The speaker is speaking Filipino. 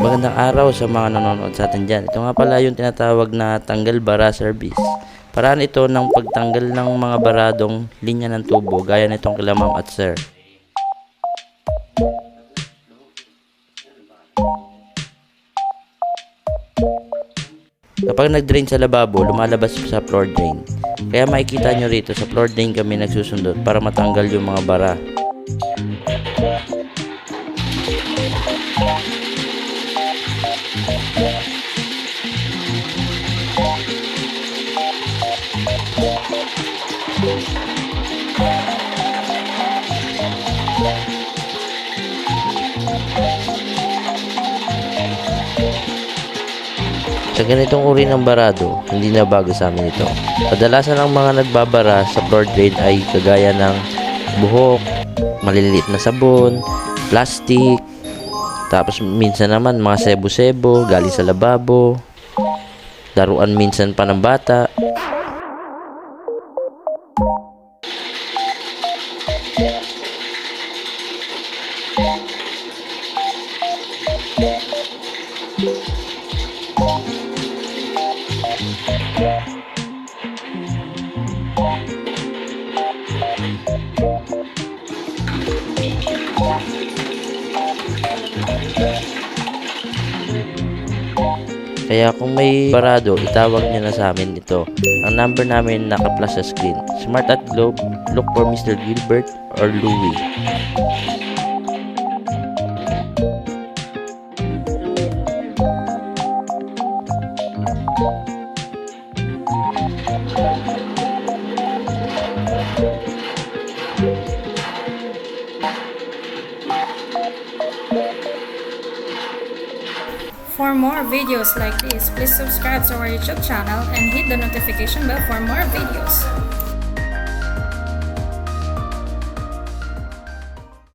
Magandang araw sa mga nanonood sa atin dyan. Ito nga pala yung tinatawag na tanggal bara service. Paraan ito ng pagtanggal ng mga baradong linya ng tubo gaya nitong kila ma'am at sir. Kapag nag-drain sa lababo, lumalabas sa floor drain. Kaya makikita nyo rito sa floor drain kami nagsusundot para matanggal yung mga bara. Sa ganitong uri ng barado, hindi na bago sa amin ito. Kadalasan ang mga nagbabara sa floor drain ay kagaya ng buhok, maliliit na sabon, plastic, tapos minsan naman mga sebo-sebo galing sa lababo, laruan minsan pa ng bata. Kaya kung may barado, itawag nyo na sa amin ito. Ang number namin naka-plus sa screen. Smart at Globe, look for Mr. Gilbert or Louie. For more videos like this, please subscribe to our YouTube channel and hit the notification bell for more videos.